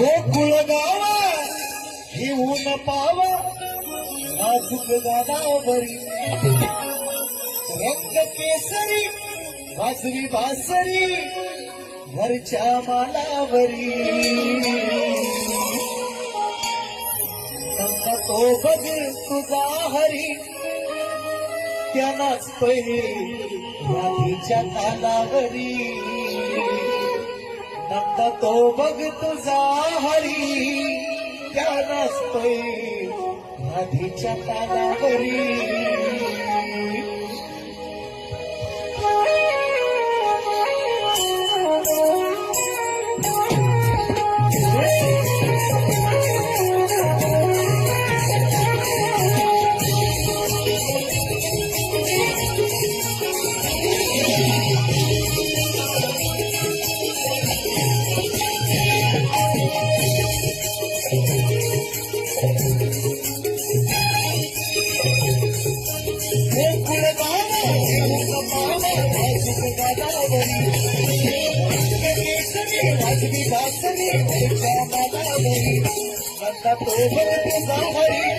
गोकुळ गाव घेऊन पावा नाजूक गादावरी रंग केसरी वाजवी बासरी वरच्या मालावरी नंदा तो बघ तुझा हरी त्या नाचतोय राधीच्या तालावरी नंदा तो बघ तुझा हरी त्या नाचतोय राधीच्या तालावरी नंदा तो बघ तुझा हरी